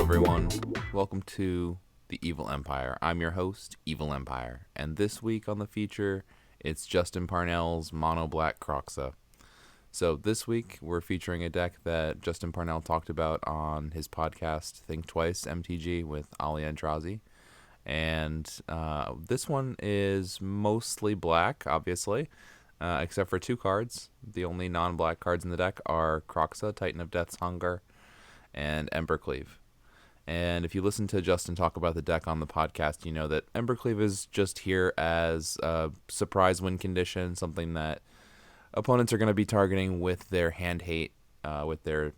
everyone. Welcome to the Evil Empire. I'm your host, Evil Empire, and this week on the feature, it's JParnell's Mono Black Kroxa. So this week, we're featuring a deck that JParnell talked about on his podcast, Think Twice MTG, with Ali Andrazi. And this one is mostly black, obviously, except for two cards. The only non-black cards in the deck are Kroxa, Titan of Death's Hunger, and Embercleave. And if you listen to Justin talk about the deck on the podcast, you know that Embercleave is just here as a surprise win condition, something that opponents are going to be targeting with their hand hate, with their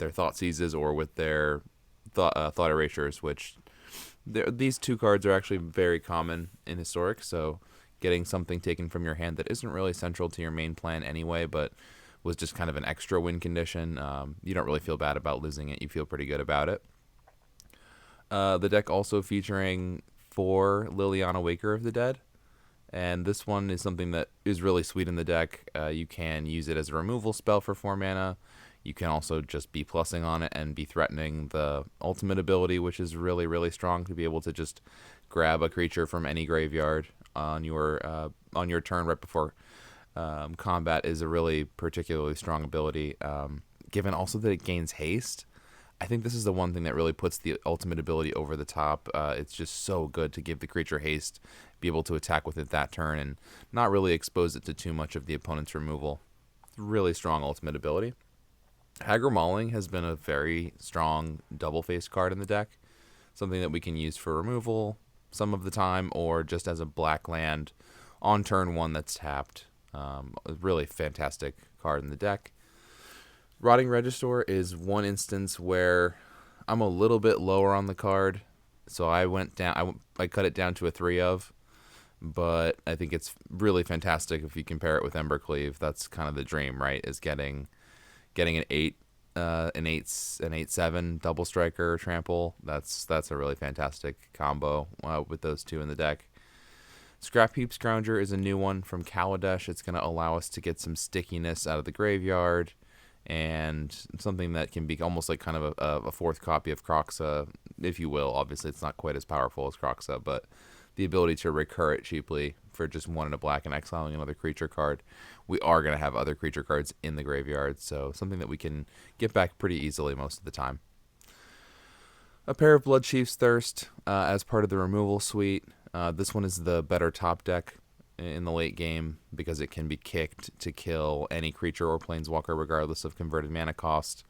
thought seizes, or with their thought erasures, which these two cards are actually very common in Historic. So getting something taken from your hand that isn't really central to your main plan anyway, but was just kind of an extra win condition, you don't really feel bad about losing it. You feel pretty good about it. The deck also featuring 4 Liliana Waker of the Dead, and this one is something that is really sweet in the deck. You can use it as a removal spell for 4 mana. You can also just be plussing on it and be threatening the ultimate ability, which is really, really strong, to be able to just grab a creature from any graveyard on your turn right before combat is a really particularly strong ability. Given also that it gains haste, I think this is the one thing that really puts the ultimate ability over the top. It's just so good to give the creature haste, be able to attack with it that turn, and not really expose it to too much of the opponent's removal. It's a really strong ultimate ability. Haggard Mauling has been a very strong double-faced card in the deck, something that we can use for removal some of the time, or just as a black land on turn 1 that's tapped. A really fantastic card in the deck. Rotting Register is one instance where I'm a little bit lower on the card, so I went down. I cut it down to a 3 of, but I think it's really fantastic if you compare it with Embercleave. That's kind of the dream, right? Is getting an 8, an 8/7 double striker trample. That's a really fantastic combo with those two in the deck. Scrap Heap Scrounger is a new one from Kaladesh. It's going to allow us to get some stickiness out of the graveyard, and something that can be almost like kind of a 4th copy of Kroxa, if you will. Obviously, it's not quite as powerful as Kroxa, but the ability to recur it cheaply for just 1 and a black and exiling another creature card. We are going to have other creature cards in the graveyard, so something that we can get back pretty easily most of the time. A pair of Bloodchief's Thirst as part of the removal suite. This one is the better top deck in the late game because it can be kicked to kill any creature or planeswalker regardless of converted mana cost.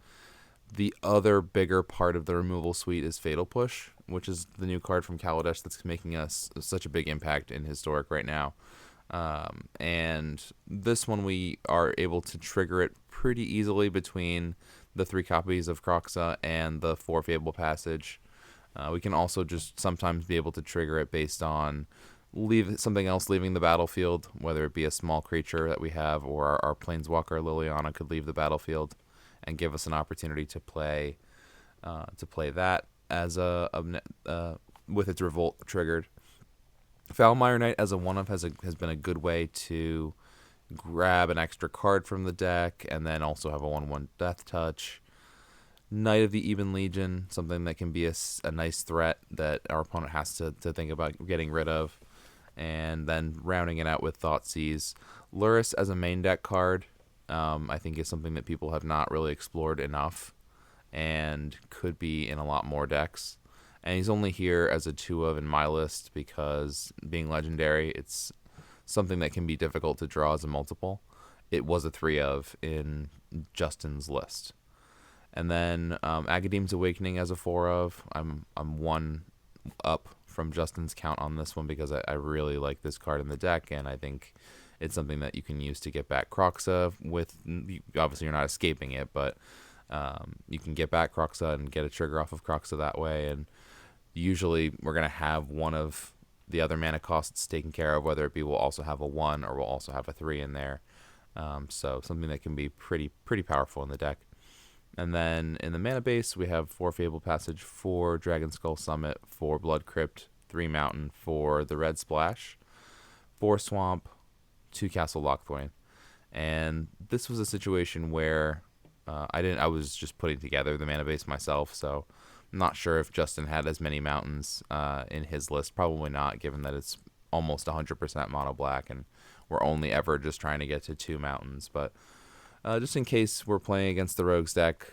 The other bigger part of the removal suite is Fatal Push, which is the new card from Kaladesh that's making us such a big impact in Historic right now. And this one we are able to trigger it pretty easily between the 3 copies of Kroxa and the 4 Fable Passage. We can also just sometimes be able to trigger it based on something else leaving the battlefield, whether it be a small creature that we have, or our Planeswalker Liliana could leave the battlefield and give us an opportunity to play that as with its Revolt triggered. Foulmire Knight as a 1-of has been a good way to grab an extra card from the deck and then also have a 1/1 Death Touch. Knight of the Even Legion, something that can be a nice threat that our opponent has to think about getting rid of. And then rounding it out with Thoughtseize. Lurrus as a main deck card, I think is something that people have not really explored enough and could be in a lot more decks. And he's only here as a 2-of in my list because being legendary, it's something that can be difficult to draw as a multiple. It was a 3-of in Justin's list. And then Agadeem's Awakening as a 4-of. I'm 1 up from Justin's count on this one because I really like this card in the deck, and I think it's something that you can use to get back Kroxa with. Obviously, you're not escaping it, but you can get back Kroxa and get a trigger off of Kroxa that way. And usually, we're going to have one of the other mana costs taken care of, whether it be we'll also have a 1 or we'll also have a 3 in there. So something that can be pretty powerful in the deck. And then in the mana base, we have 4 Fable Passage, 4 Dragon Skull Summit, 4 Blood Crypt, 3 Mountain for the Red Splash, 4 Swamp, 2 Castle Lockthwain. And this was a situation where I was just putting together the mana base myself, so Not sure if Justin had as many mountains in his list. Probably not, given that it's almost 100% mono black, and we're only ever just trying to get to 2 mountains. But just in case we're playing against the Rogues deck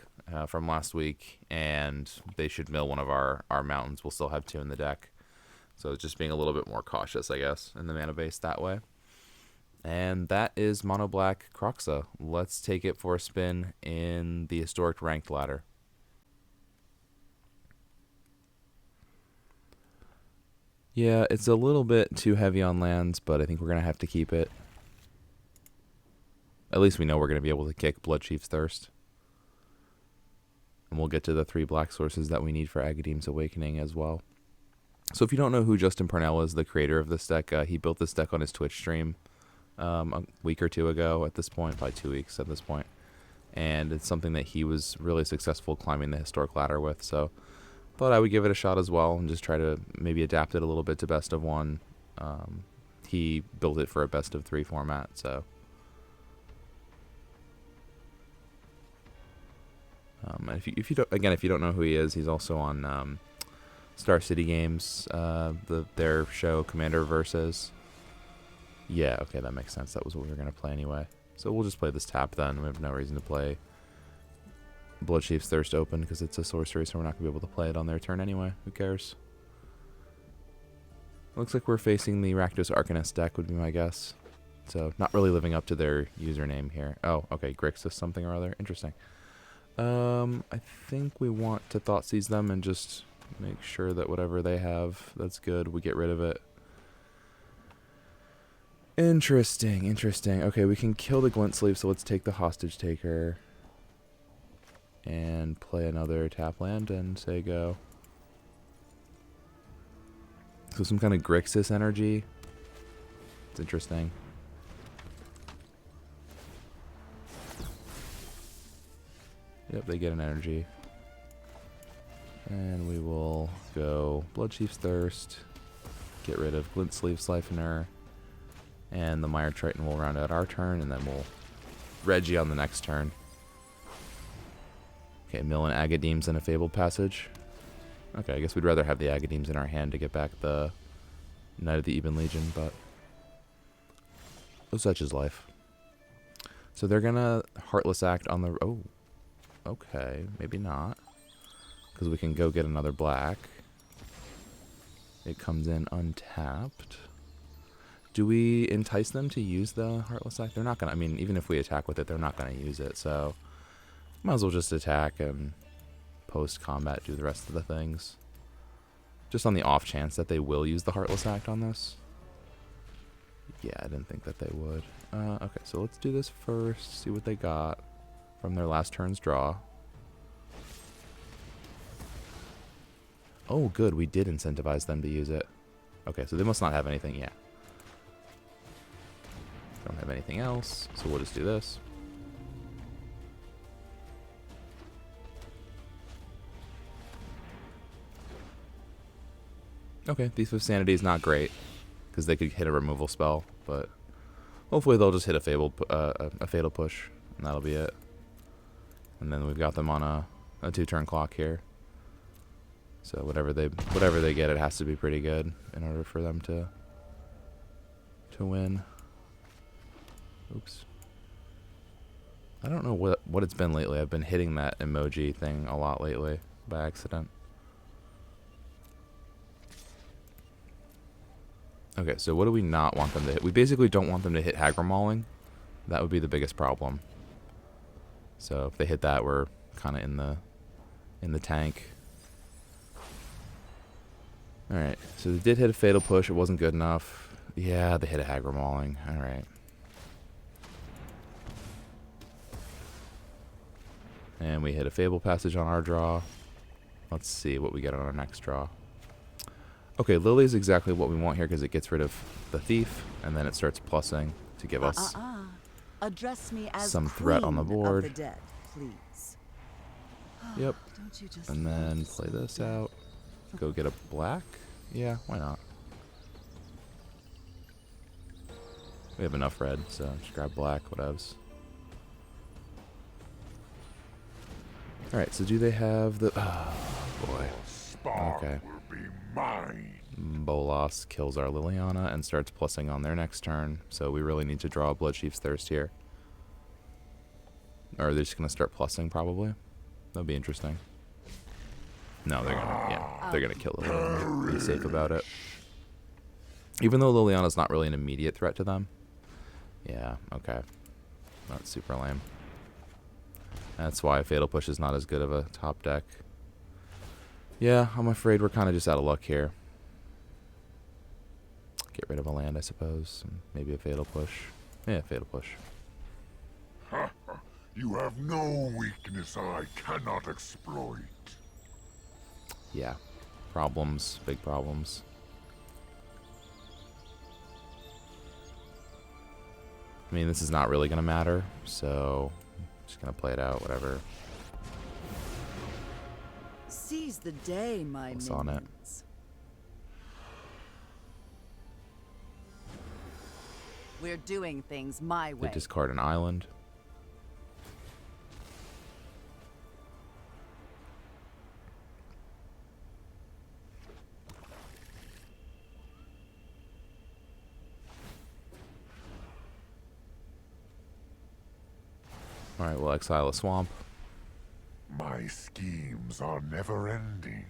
from last week, and they should mill one of our mountains, we'll still have 2 in the deck. So just being a little bit more cautious, I guess, in the mana base that way. And that is mono black Kroxa. Let's take it for a spin in the historic ranked ladder. Yeah, it's a little bit too heavy on lands, but I think we're going to have to keep it. At least we know we're going to be able to kick Bloodchief's Thirst. And we'll get to the 3 black sources that we need for Agadeem's Awakening as well. So if you don't know who JParnell is, the creator of this deck, he built this deck on his Twitch stream a week or 2 ago at this point, probably 2 weeks at this point. And it's something that he was really successful climbing the historic ladder with, so thought I would give it a shot as well and just try to maybe adapt it a little bit to best of 1. He built it for a best of 3 format, so if you don't know who he is, he's also on Star City Games, their show Commander Versus. Yeah, okay, that makes sense. That was what we were going to play anyway. So we'll just play this tap then. We have no reason to play Bloodchief's Thirst open because it's a sorcery, so we're not going to be able to play it on their turn anyway. Who cares? Looks like we're facing the Rakdos Arcanist deck would be my guess. So not really living up to their username here. Oh, okay, Grixis something or other. Interesting. I think we want to Thoughtseize them and just make sure that whatever they have that's good, we get rid of it. Interesting. Okay, we can kill the Glint Sleeve, so let's take the Hostage Taker and play another tap land and say go. So some kind of Grixis energy. It's interesting. Yep, they get an energy. And we will go Bloodchief's Thirst, get rid of Glint Sleeve Siphoner, and the Mire Triton will round out our turn, and then we'll Reggie on the next turn. Okay, mill and Agadeem's in a Fabled Passage. Okay, I guess we'd rather have the Agadeem's in our hand to get back the Knight of the Ebon Legion, but such is life. So they're gonna Heartless Act on the... Oh, okay, maybe not. Because we can go get another black. It comes in untapped. Do we entice them to use the Heartless Act? They're not gonna... I mean, even if we attack with it, they're not gonna use it, so... Might as well just attack and post-combat do the rest of the things. Just on the off chance that they will use the Heartless Act on this. Yeah, I didn't think that they would. Okay, so let's do this first, see what they got from their last turn's draw. Oh, good, we did incentivize them to use it. Okay, so they must not have anything yet. Don't have anything else, so we'll just do this. Okay, Thief of Sanity is not great, because they could hit a removal spell, but hopefully they'll just hit a Fatal Push, and that'll be it. And then we've got them on a 2-turn clock here. So whatever they get, it has to be pretty good in order for them to win. Oops. I don't know what it's been lately. I've been hitting that emoji thing a lot lately by accident. Okay, so what do we not want them to hit? We basically don't want them to hit Hagra Mauling. That would be the biggest problem. So if they hit that, we're kind of in the tank. All right, so they did hit a Fatal Push. It wasn't good enough. Yeah, they hit a Hagra Mauling. All right. And we hit a Fable Passage on our draw. Let's see what we get on our next draw. Okay, Lily is exactly what we want here because it gets rid of the Thief, and then it starts plussing to give us Address me as some threat on the board. Of the dead, please. Yep. And then play this out. Go get a black? Yeah, why not? We have enough red, so just grab black, whatevs. Alright, so do they have the... boy. Spark Okay. will be mine. Bolas kills our Liliana and starts plussing on their next turn, so we really need to draw a Bloodchief's Thirst here. Or are they just going to start plussing, probably? That'd be interesting. No, they're gonna kill Liliana. Be safe about it. Even though Liliana's not really an immediate threat to them. Yeah, okay. That's super lame. That's why Fatal Push is not as good of a top deck. Yeah, I'm afraid we're kind of just out of luck here. Get rid of a land, I suppose. And maybe a Fatal Push. Yeah, Fatal Push. You have no weakness I cannot exploit. Yeah. Problems. Big problems. I mean, this is not really going to matter, so I'm just going to play it out, whatever. Seize the day, my What's on it? minions. We're doing things my They way. discard an island. Alright, we'll exile a swamp. My schemes are never ending.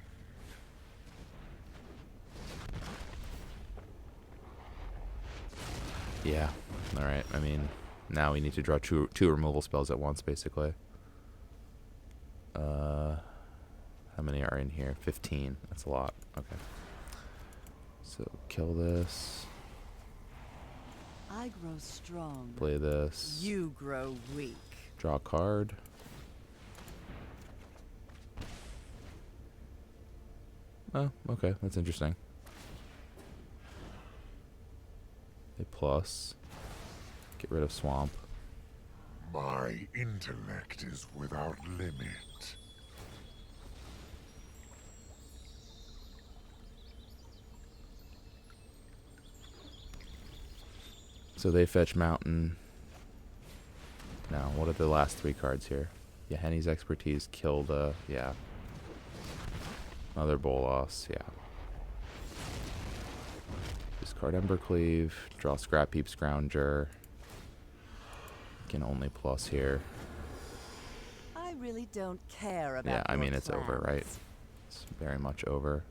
Yeah. Alright, I mean, now we need to draw two removal spells at once, basically. How many are in here? 15. That's a lot. Okay. So, kill this. I grow strong. Play this. You grow weak. Draw a card. Oh, okay. That's interesting. A plus. Get rid of swamp. My intellect is without limit. So they fetch mountain. Now, what are the last three cards here? Yeah, Henny's expertise killed, yeah. Another Bolas, yeah. Discard Embercleave, draw Scrap Heap Scrounger. Can only plus here. I really don't care about Yeah, I your mean, it's over, right? plans. It's very much over.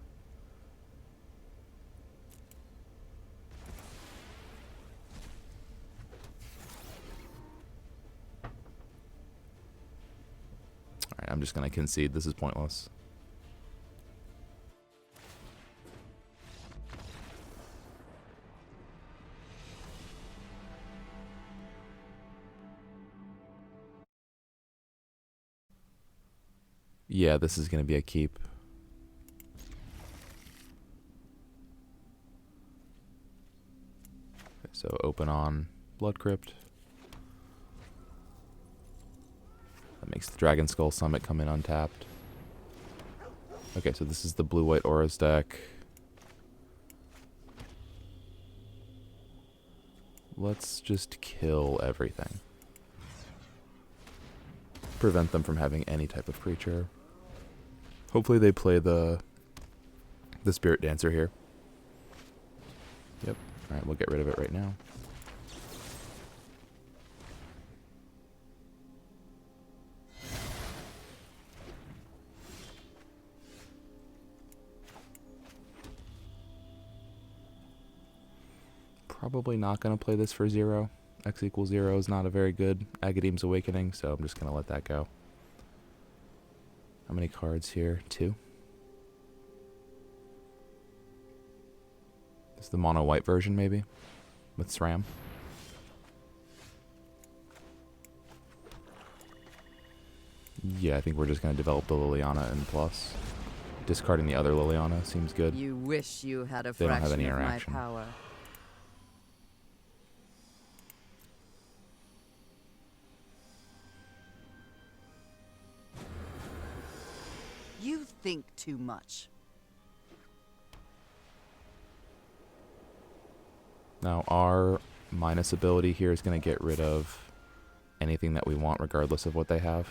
Alright, I'm just gonna concede. This is pointless. Yeah, this is gonna be a keep. Okay, so open on Blood Crypt. That makes the Dragon Skull Summit come in untapped. Okay, so this is the blue-white auras deck. Let's just kill everything. Prevent them from having any type of creature. Hopefully they play the Spirit Dancer here. Yep. Alright, we'll get rid of it right now. Probably not going to play this for 0. X equals 0 is not a very good Agadeem's Awakening, so I'm just going to let that go. How many cards here? 2. This is the mono white version, maybe? With SRAM. Yeah, I think we're just going to develop the Liliana and plus. Discarding the other Liliana seems good. You wish you had a They don't have fraction any of my interaction. power. You think too much. Now, our minus ability here is going to get rid of anything that we want, regardless of what they have.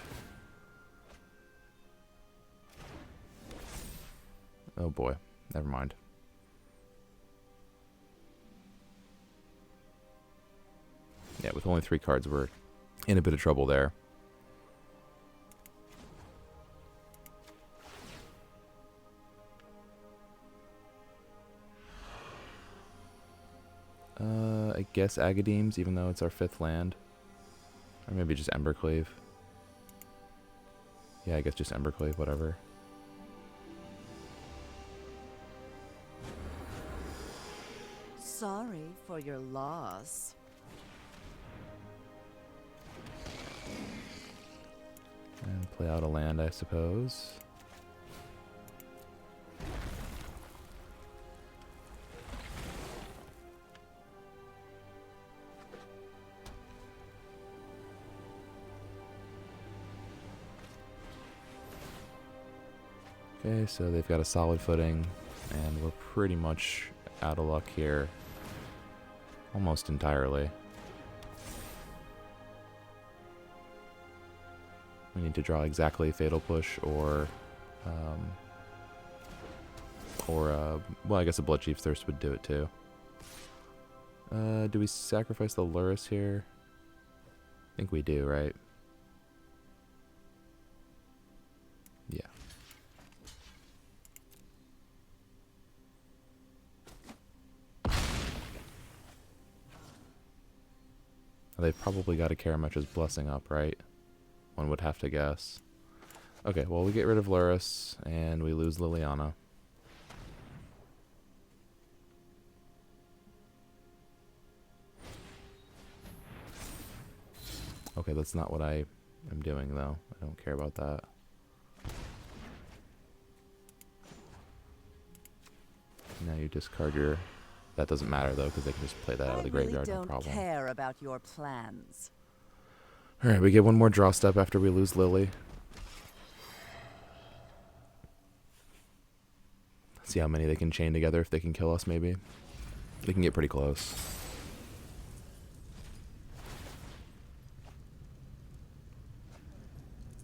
Oh boy, never mind. Yeah, with only 3 cards, we're in a bit of trouble there. I guess Agadeem's, even though it's our 5th land. Or maybe just Embercleave. Yeah, I guess just Embercleave, whatever. Sorry for your loss. And play out a land, I suppose. Okay, so they've got a solid footing, and we're pretty much out of luck here. Almost entirely. We need to draw exactly Fatal Push or well, I guess a Bloodchief's Thirst would do it too. Do we sacrifice the Lurrus here? I think we do, right? Yeah. They've probably got a Karametra's Blessing up, right? One would have to guess. Okay, well, we get rid of Lurrus, and we lose Liliana. Okay, that's not what I am doing, though. I don't care about that. Now you discard your... That doesn't matter, though, because they can just play that out of the graveyard, no problem. I really don't care about your plans. Alright, we get one more draw step after we lose Lily. See how many they can chain together if they can kill us, maybe. They can get pretty close.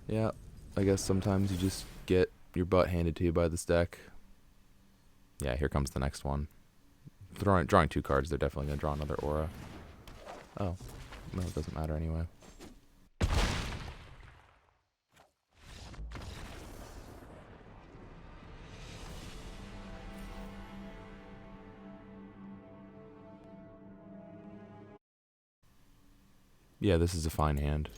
Yeah, I guess sometimes you just get your butt handed to you by this deck. Yeah, here comes the next one. Drawing 2 cards, they're definitely going to draw another aura. Oh, no, it doesn't matter anyway. Yeah, this is a fine hand.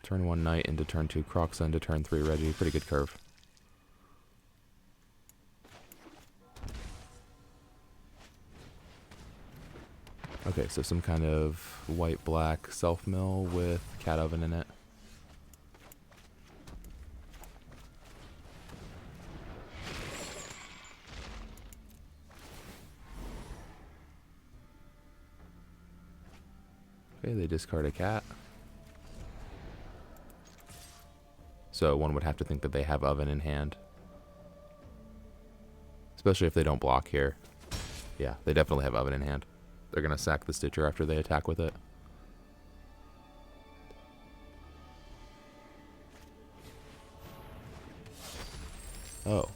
Turn 1 Knight into turn 2 Kroxa into turn 3 Reggie. Pretty good curve. Okay, so some kind of white-black self-mill with Cat Oven in it. Okay, they discard a cat. So one would have to think that they have Oven in hand. Especially if they don't block here. Yeah, they definitely have Oven in hand. They're going to sack the Stitcher after they attack with it. Oh.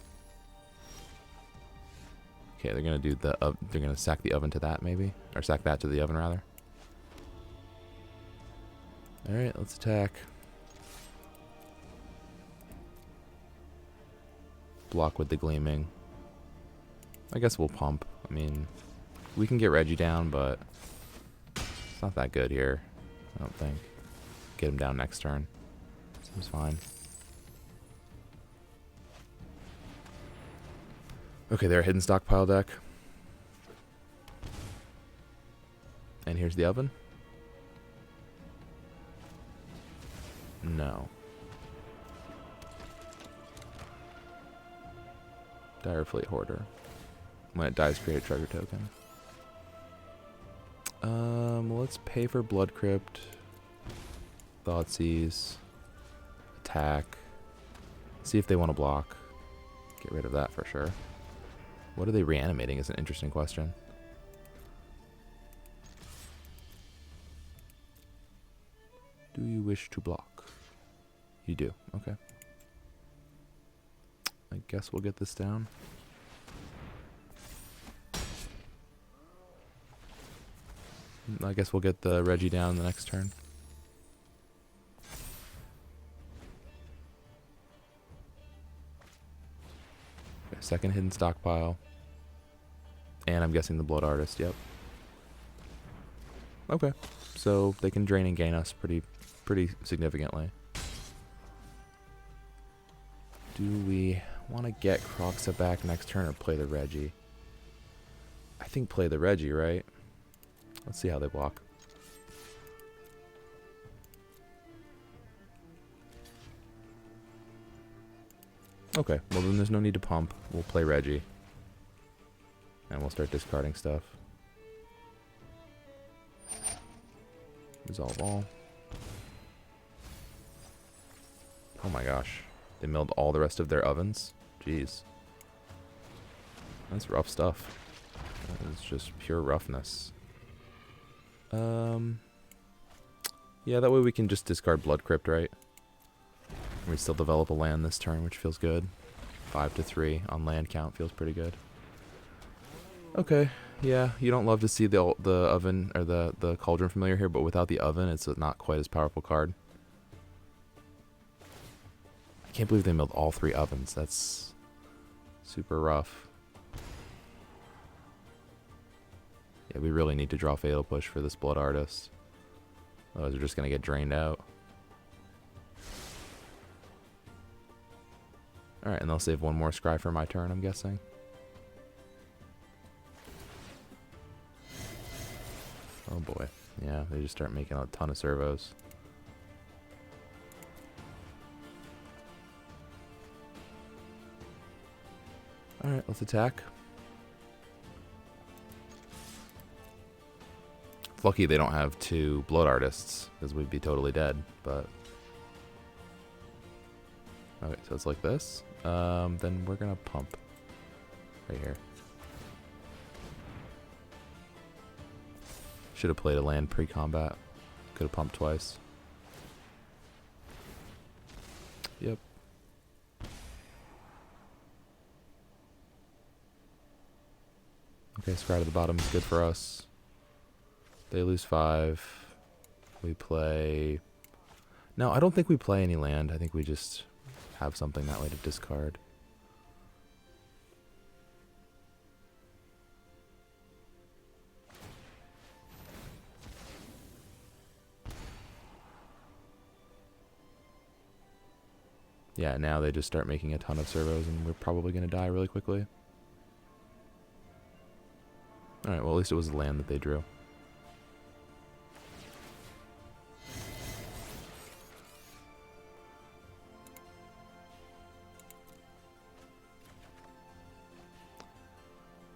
Okay, they're going to do the... they're going to sack the Oven to that, maybe? Or sack that to the Oven, rather. Alright, let's attack. Block with the Gleaming. I guess we'll pump. I mean, we can get Reggie down, but it's not that good here, I don't think. Get him down next turn. Seems fine. Okay, they're a hidden stockpile deck. And here's the Oven. No. Dire Fleet Hoarder. When it dies, create a treasure token. Let's pay for Blood Crypt. Thoughtseize. Attack. See if they want to block. Get rid of that for sure. What are they reanimating is an interesting question. Do you wish to block? You do. Okay. I guess we'll get this down. I guess we'll get the Reggie down the next turn. Okay, second hidden stockpile. And I'm guessing the Blood Artist, yep. Okay, so they can drain and gain us pretty significantly. Do we want to get Kroxa back next turn or play the Reggie? I think play the Reggie, right? Let's see how they block. Okay, well then there's no need to pump. We'll play Reggie. And we'll start discarding stuff. Resolve all. Oh my gosh. They milled all the rest of their ovens? Jeez. That's rough stuff. That is just pure roughness. Yeah, that way we can just discard Blood Crypt, right? And we still develop a land this turn, which feels good. 5-3 on land count feels pretty good. Okay, yeah, you don't love to see the oven or the Cauldron Familiar here, but without the oven, it's not quite as powerful card. I can't believe they milled all 3 ovens. That's super rough. Yeah, we really need to draw Fatal Push for this Blood Artist. Otherwise, we're just going to get drained out. Alright, and they'll save one more Scry for my turn, I'm guessing. Oh boy. Yeah, they just start making a ton of servos. Alright, let's attack. It's lucky they don't have 2 Blood Artists, because we'd be totally dead, but... Okay, so it's like this. Then we're gonna pump. Right here. Should have played a land pre-combat. Could have pumped twice. Yep. Okay, scry to the bottom is good for us. They lose 5. We play... No, I don't think we play any land. I think we just have something that way to discard. Yeah, now they just start making a ton of servos and we're probably going to die really quickly. Alright, well at least it was the land that they drew.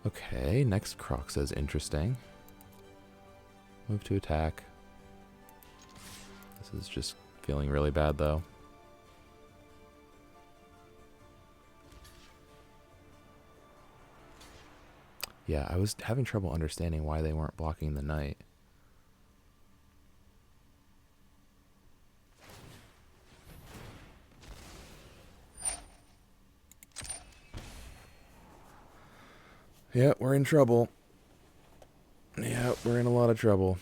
Okay, next Kroxa is interesting. Move to attack. This is just feeling really bad though. Yeah, I was having trouble understanding why they weren't blocking the knight. Yeah, we're in trouble. Yeah, we're in a lot of trouble.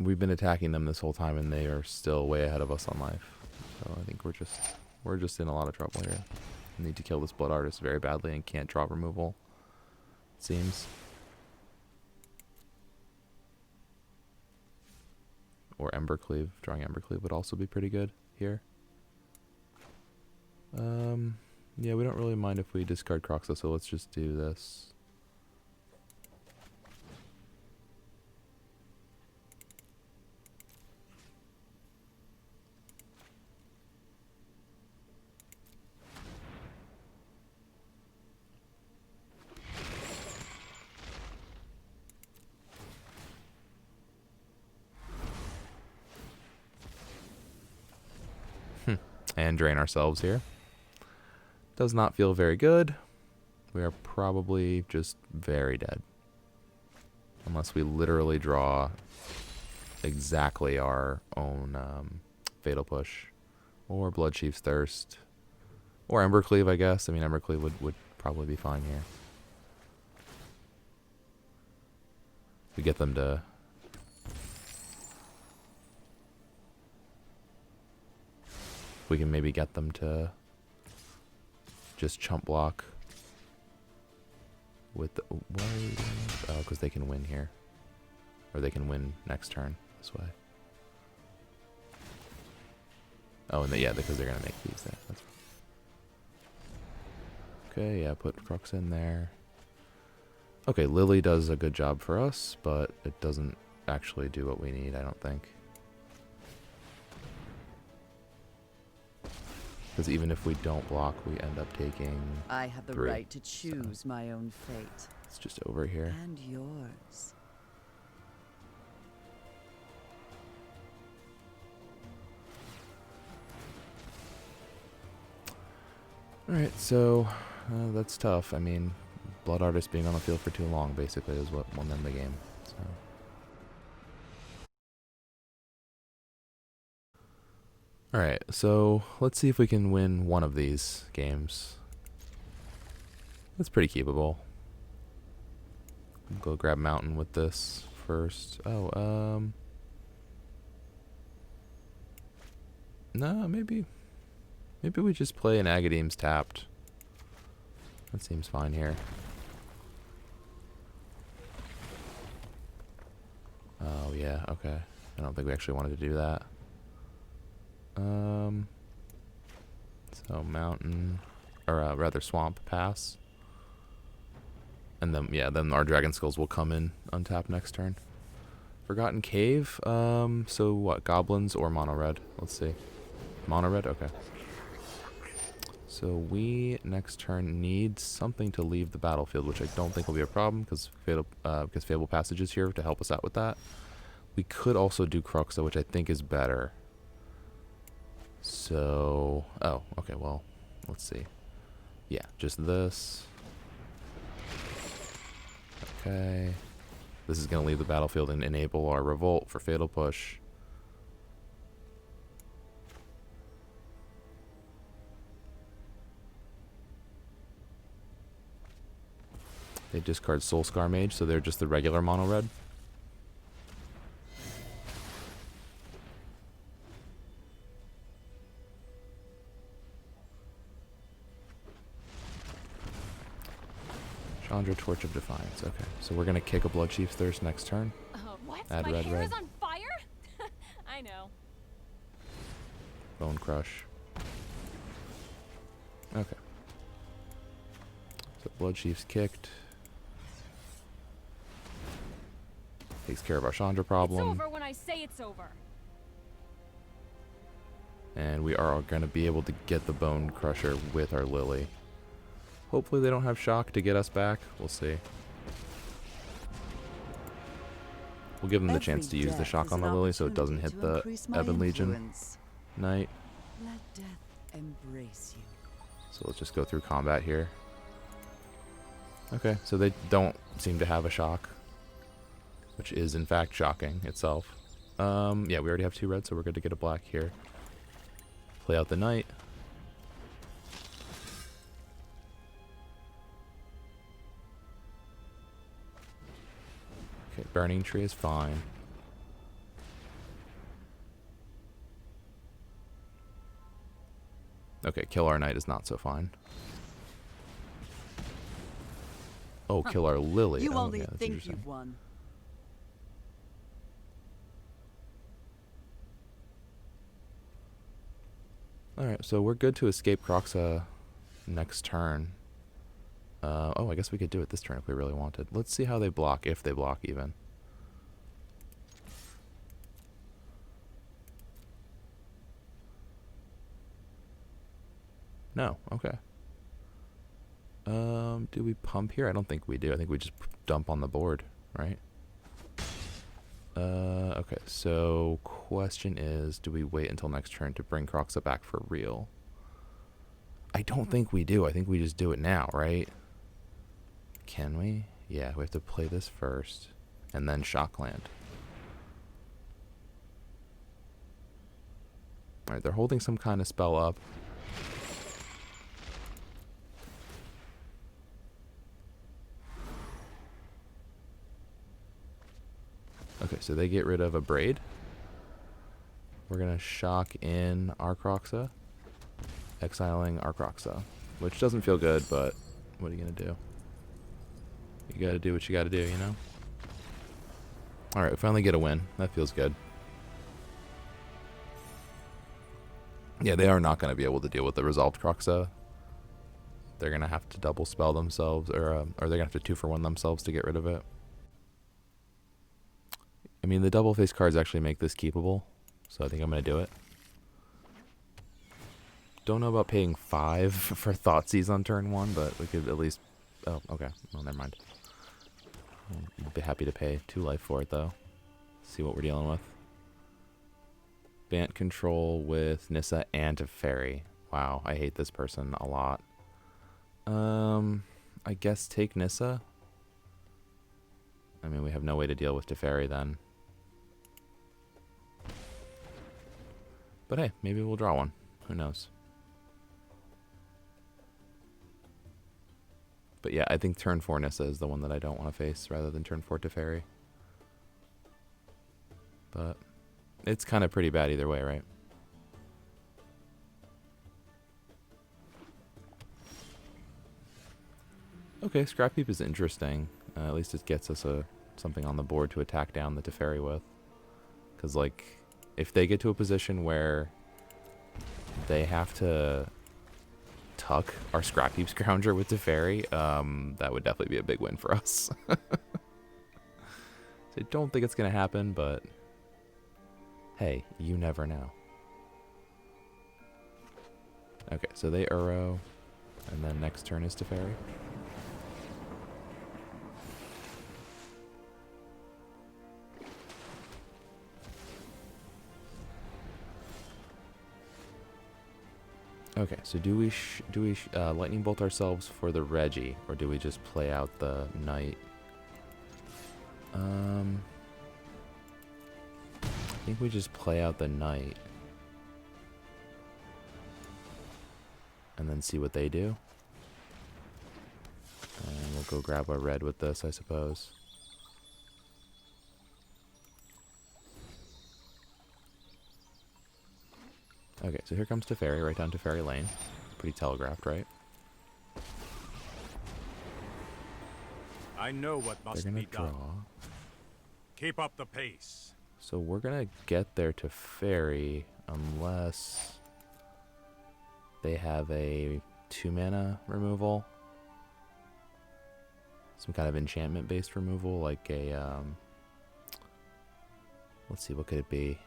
We've been attacking them this whole time and they are still way ahead of us on life. So I think we're just in a lot of trouble here. Need to kill this Blood Artist very badly and can't draw removal, it seems. Or Embercleave. Drawing Embercleave would also be pretty good here. Yeah, we don't really mind if we discard Kroxa, so let's just do this. And drain ourselves here. Does not feel very good. We are probably just very dead. Unless we literally draw exactly our own Fatal Push Or Bloodchief's Thirst. Or Embercleave, I guess. I mean, Embercleave would probably be fine here. We get them to... We can maybe get them to just chump block with the... Why are we doing this? Oh, because they can win here. Or they can win next turn this way. Oh, and yeah, because they're going to make these there. That's okay, yeah, put Kroxa in there. Okay, Lily does a good job for us, but it doesn't actually do what we need, I don't think. Because even if we don't block, we end up taking... I have the 3, right to choose my own fate. It's just over here. And yours. Alright, so that's tough. I mean, Blood Artist being on the field for too long, basically, is what won them the game. So. Alright, so let's see if we can win one of these games. That's pretty keepable. Go grab Mountain with this first. Oh, no, maybe we just play an Agadeem's tapped. That seems fine here. Oh, yeah, okay. I don't think we actually wanted to do that. So Mountain, or rather Swamp pass. And then, yeah, then our Dragon Skulls will come in untap next turn. Forgotten Cave, so what, Goblins or Mono Red? Let's see. Mono Red, okay. So we, next turn, need something to leave the battlefield, which I don't think will be a problem, because Fable Passage is here to help us out with that. We could also do Kroxa, which I think is better. So, oh, okay, well, let's see. Yeah, just this. Okay. This is going to leave the battlefield and enable our Revolt for Fatal Push. They discard Soulscar Mage, so they're just the regular mono red. Chandra, Torch of Defiance. Okay, so we're gonna kick a Bloodchief's Thirst next turn. What? Add My red, hair red. is on fire? I know. Bone Crush. Okay. So Bloodchief's kicked. Takes care of our Chandra problem. It's over when I say it's over. And we are going to be able to get the Bone Crusher with our Lily. Hopefully they don't have Shock to get us back. We'll see. We'll give them the chance to use the Shock on the Lily so it doesn't hit the Ebon Legion Knight. Let death embrace you. So let's just go through combat here. Okay, so they don't seem to have a Shock, which is in fact shocking itself. Yeah, we already have 2 red, so we're good to get a black here. Play out the Knight. Okay, Burning Tree is fine. Okay, kill our Knight is not so fine. Oh, kill our Lily. You oh, only yeah, that's think interesting. you've won. Alright, so we're good to escape Kroxa next turn. Oh, I guess we could do it this turn if we really wanted. Let's see how they block, if they block even. No, okay. Do we pump here? I don't think we do. I think we just dump on the board, right? Okay, so question is, do we wait until next turn to bring Kroxa back for real? I don't think we do. I think we just do it now, right? Can we? Yeah, we have to play this first, and then Shockland. Alright, they're holding some kind of spell up. Okay, so they get rid of a braid. We're going to shock in our Kroxa, exiling our Kroxa, which doesn't feel good, but what are you going to do? You got to do what you got to do, you know? Alright, we finally get a win. That feels good. Yeah, they are not going to be able to deal with the resolved Kroxa. They're going to have to double spell themselves, or they're going to have to 2-for-1 themselves to get rid of it. I mean, the double face cards actually make this keepable, so I think I'm going to do it. Don't know about paying 5 for Thoughtseize on turn 1, but we could at least... Oh, okay. Well, never mind. I'll be happy to pay 2 life for it, though. See what we're dealing with. Bant control with Nissa and Teferi. Wow, I hate this person a lot. I guess take Nissa. I mean, we have no way to deal with Teferi then. But hey, maybe we'll draw one. Who knows? But yeah, I think turn 4 Nissa is the one that I don't want to face rather than turn 4 Teferi. But it's kind of pretty bad either way, right? Okay, Scrap Heap is interesting. At least it gets us something on the board to attack down the Teferi with. Because, like, if they get to a position where they have to tuck our Scrap Heap Scrounger with Teferi, that would definitely be a big win for us. So I don't think it's going to happen, but hey, you never know. Okay, so they Uro, and then next turn is Teferi. Okay, so do we lightning bolt ourselves for the Reggie, or do we just play out the Knight? I think we just play out the Knight and then see what they do. And we'll go grab our red with this, I suppose. Okay, so here comes Teferi, right down Teferi Lane. Pretty telegraphed, right? I know what They're must gonna be draw. done. Keep up the pace. So we're gonna get there to Teferi unless they have a 2-mana removal. Some kind of enchantment-based removal, like a, let's see, what could it be?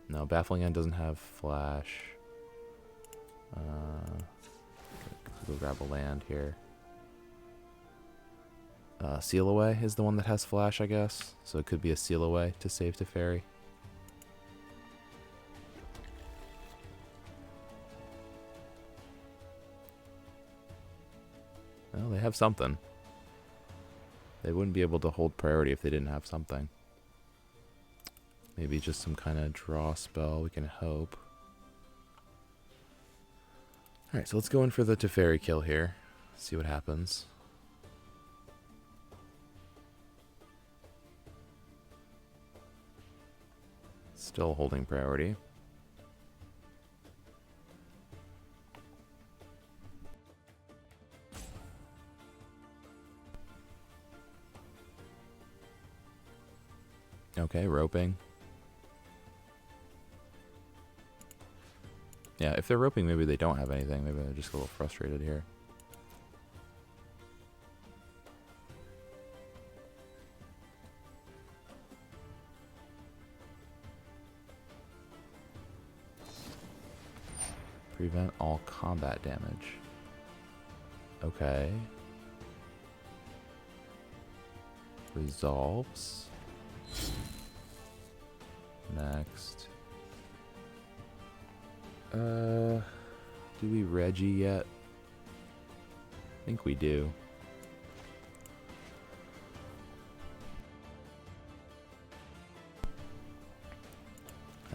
No, Baffling End doesn't have flash. Go grab a land here. Seal Away is the one that has flash, I guess. So it could be a Seal Away to save Teferi. Well, they have something. They wouldn't be able to hold priority if they didn't have something. Maybe just some kind of draw spell, we can hope. Alright, so let's go in for the Teferi kill here. See what happens. Still holding priority. Okay, roping. Yeah, if they're roping, maybe they don't have anything. Maybe they're just a little frustrated here. Prevent all combat damage. Okay. Resolves. Next. Do we Reggie yet? I think we do.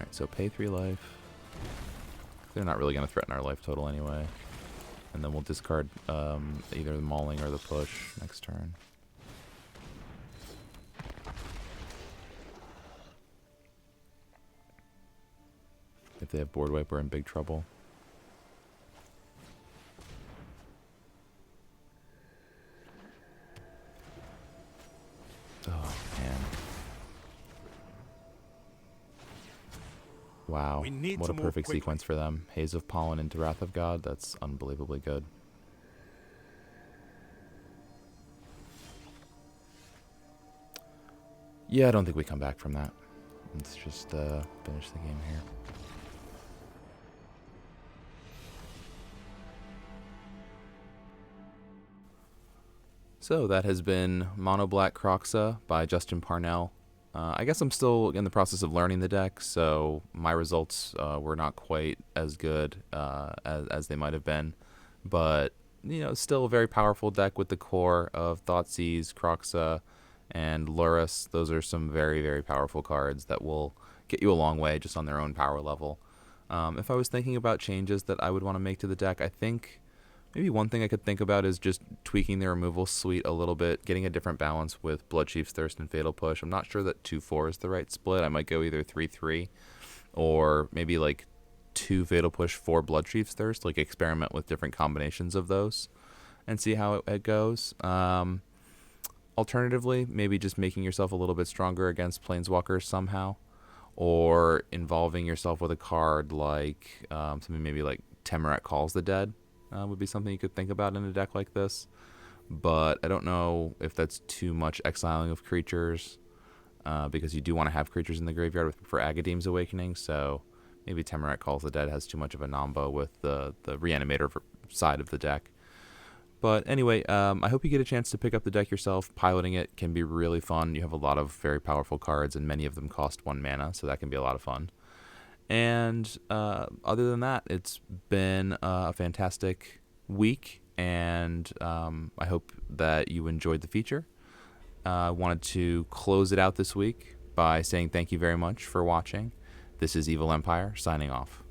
Alright, so pay 3 life. They're not really going to threaten our life total anyway. And then we'll discard either the mauling or the push next turn. If they have board wipe, we're in big trouble. Oh, man. Wow. What a perfect sequence for them. Haze of Pollen into Wrath of God. That's unbelievably good. Yeah, I don't think we come back from that. Let's just finish the game here. So that has been Mono Black Kroxa by JParnell. I guess I'm still in the process of learning the deck, so my results were not quite as good as they might have been. But, you know, still a very powerful deck with the core of Thoughtseize, Kroxa, and Lurrus. Those are some very, very powerful cards that will get you a long way just on their own power level. If I was thinking about changes that I would want to make to the deck, I think maybe one thing I could think about is just tweaking the removal suite a little bit, getting a different balance with Bloodchief's Thirst and Fatal Push. I'm not sure that 2-4 is the right split. I might go either 3-3 or maybe like 2 Fatal Push, 4 Bloodchief's Thirst, like experiment with different combinations of those and see how it goes. Alternatively, maybe just making yourself a little bit stronger against Planeswalkers somehow, or involving yourself with a card like something maybe like Temerat Calls the Dead. Would be something you could think about in a deck like this. But I don't know if that's too much exiling of creatures, because you do want to have creatures in the graveyard for Agadeem's Awakening, so maybe Temerat Calls the Dead has too much of a nombo with the Reanimator side of the deck. But anyway, I hope you get a chance to pick up the deck yourself. Piloting it can be really fun. You have a lot of very powerful cards, and many of them cost 1 mana, so that can be a lot of fun. And other than that, it's been a fantastic week, and I hope that you enjoyed the feature. I wanted to close it out this week by saying thank you very much for watching. This is Evil Empire, signing off.